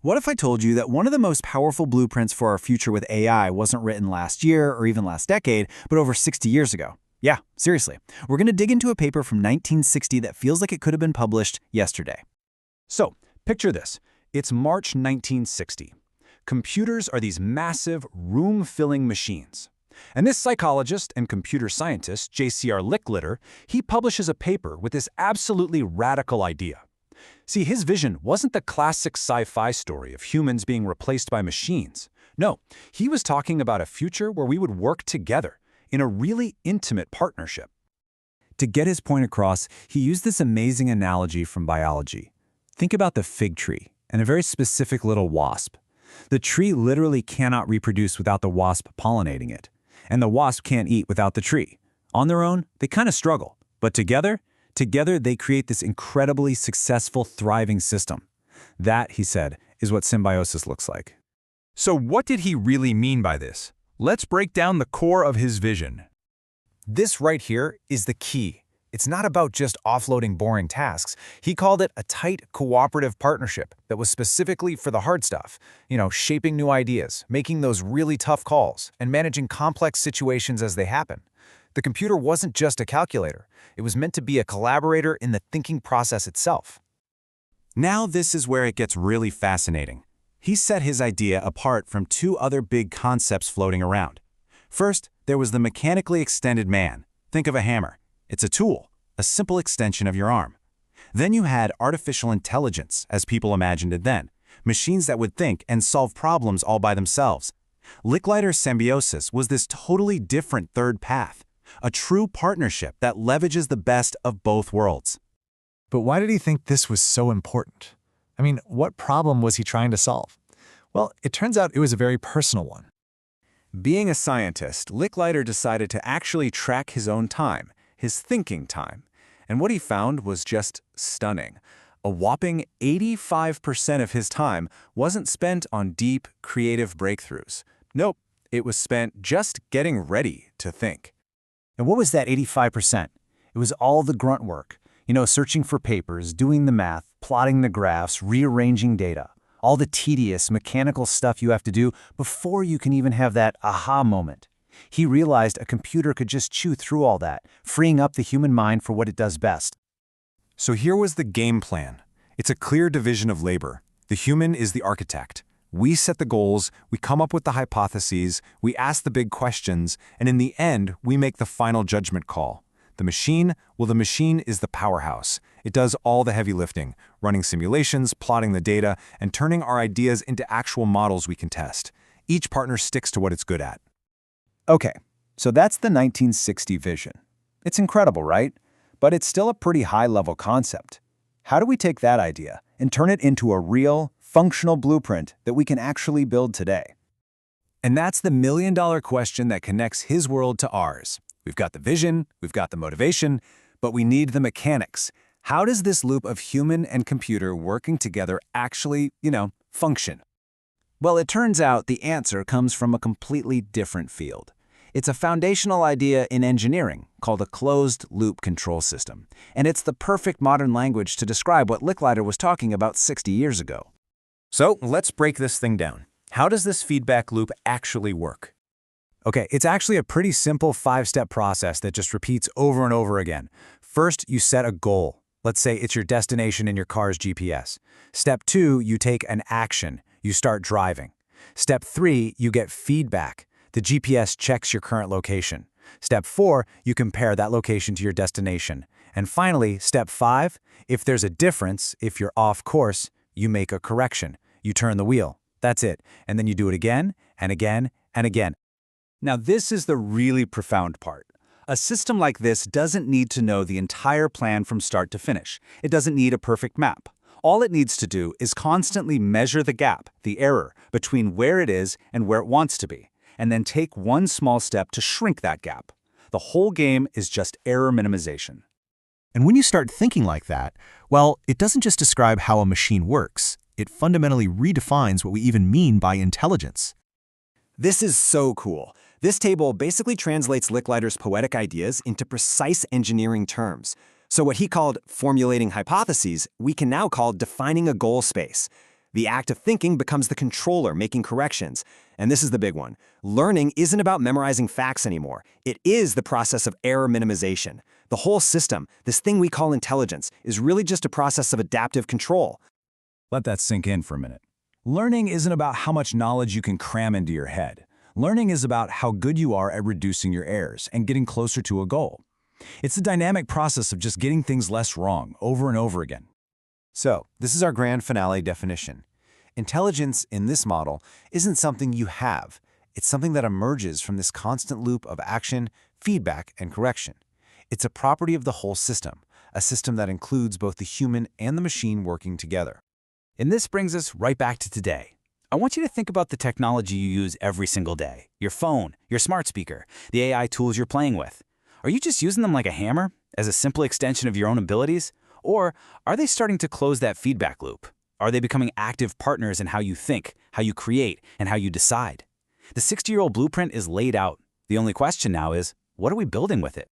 What if I told you that one of the most powerful blueprints for our future with AI wasn't written last year or even last decade, but over 60 years ago? Yeah, seriously. We're going to dig into a paper from 1960 that feels like it could have been published yesterday. So, picture this. It's March 1960. Computers are these massive, room-filling machines. And this psychologist and computer scientist, J.C.R. Licklider, he publishes a paper with this absolutely radical idea. See, his vision wasn't the classic sci-fi story of humans being replaced by machines. No, he was talking about a future where we would work together in a really intimate partnership. To get his point across, he used this amazing analogy from biology. Think about the fig tree and a very specific little wasp. The tree literally cannot reproduce without the wasp pollinating it, and the wasp can't eat without the tree. On their own, they kind of struggle, but together they create this incredibly successful, thriving system. That, he said, is what symbiosis looks like. So what did he really mean by this? Let's break down the core of his vision. This right here is the key. It's not about just offloading boring tasks. He called it a tight, cooperative partnership that was specifically for the hard stuff. Shaping new ideas, making those really tough calls, and managing complex situations as they happen. The computer wasn't just a calculator. It was meant to be a collaborator in the thinking process itself. Now this is where it gets really fascinating. He set his idea apart from two other big concepts floating around. First, there was the mechanically extended man. Think of a hammer. It's a tool, a simple extension of your arm. Then you had artificial intelligence, as people imagined it then, machines that would think and solve problems all by themselves. Licklider's symbiosis was this totally different third path, a true partnership that leverages the best of both worlds. But why did he think this was so important? What problem was he trying to solve? Well, it turns out it was a very personal one. Being a scientist, Licklider decided to actually track his own time, his thinking time. And what he found was just stunning. A whopping 85% of his time wasn't spent on deep, creative breakthroughs. Nope, it was spent just getting ready to think. And what was that 85%? It was all the grunt work. Searching for papers, doing the math, plotting the graphs, rearranging data. All the tedious, mechanical stuff you have to do before you can even have that aha moment. He realized a computer could just chew through all that, freeing up the human mind for what it does best. So here was the game plan. It's a clear division of labor. The human is the architect. We set the goals, we come up with the hypotheses, we ask the big questions, and in the end, we make the final judgment call. The machine is the powerhouse. It does all the heavy lifting, running simulations, plotting the data, and turning our ideas into actual models we can test. Each partner sticks to what it's good at. Okay, so that's the 1960 vision. It's incredible, right? But it's still a pretty high-level concept. How do we take that idea and turn it into a real, functional blueprint that we can actually build today? And that's the million-dollar question that connects his world to ours. We've got the vision, we've got the motivation, but we need the mechanics. How does this loop of human and computer working together actually, function? Well, it turns out the answer comes from a completely different field. It's a foundational idea in engineering called a closed-loop control system, and it's the perfect modern language to describe what Licklider was talking about 60 years ago. So let's break this thing down. How does this feedback loop actually work? Okay, it's actually a pretty simple 5-step process that just repeats over and over again. First, you set a goal. Let's say it's your destination in your car's GPS. Step 2, you take an action. You start driving. Step 3, you get feedback. The GPS checks your current location. Step 4, you compare that location to your destination. And finally, step 5, if there's a difference, if you're off course, you make a correction. You turn the wheel. That's it. And then you do it again and again and again. Now this is the really profound part. A system like this doesn't need to know the entire plan from start to finish. It doesn't need a perfect map. All it needs to do is constantly measure the gap, the error, between where it is and where it wants to be, and then take one small step to shrink that gap. The whole game is just error minimization. And when you start thinking like that, well, it doesn't just describe how a machine works. It fundamentally redefines what we even mean by intelligence. This is so cool. This table basically translates Licklider's poetic ideas into precise engineering terms. So what he called formulating hypotheses, we can now call defining a goal space. The act of thinking becomes the controller making corrections. And this is the big one. Learning isn't about memorizing facts anymore. It is the process of error minimization. The whole system, this thing we call intelligence, is really just a process of adaptive control. Let that sink in for a minute. Learning isn't about how much knowledge you can cram into your head. Learning is about how good you are at reducing your errors and getting closer to a goal. It's the dynamic process of just getting things less wrong over and over again. So, this is our grand finale definition. Intelligence in this model isn't something you have. It's something that emerges from this constant loop of action, feedback, and correction. It's a property of the whole system, a system that includes both the human and the machine working together. And this brings us right back to today. I want you to think about the technology you use every single day. Your phone, your smart speaker, the AI tools you're playing with. Are you just using them like a hammer, as a simple extension of your own abilities? Or are they starting to close that feedback loop? Are they becoming active partners in how you think, how you create, and how you decide? The 60-year-old blueprint is laid out. The only question now is, what are we building with it?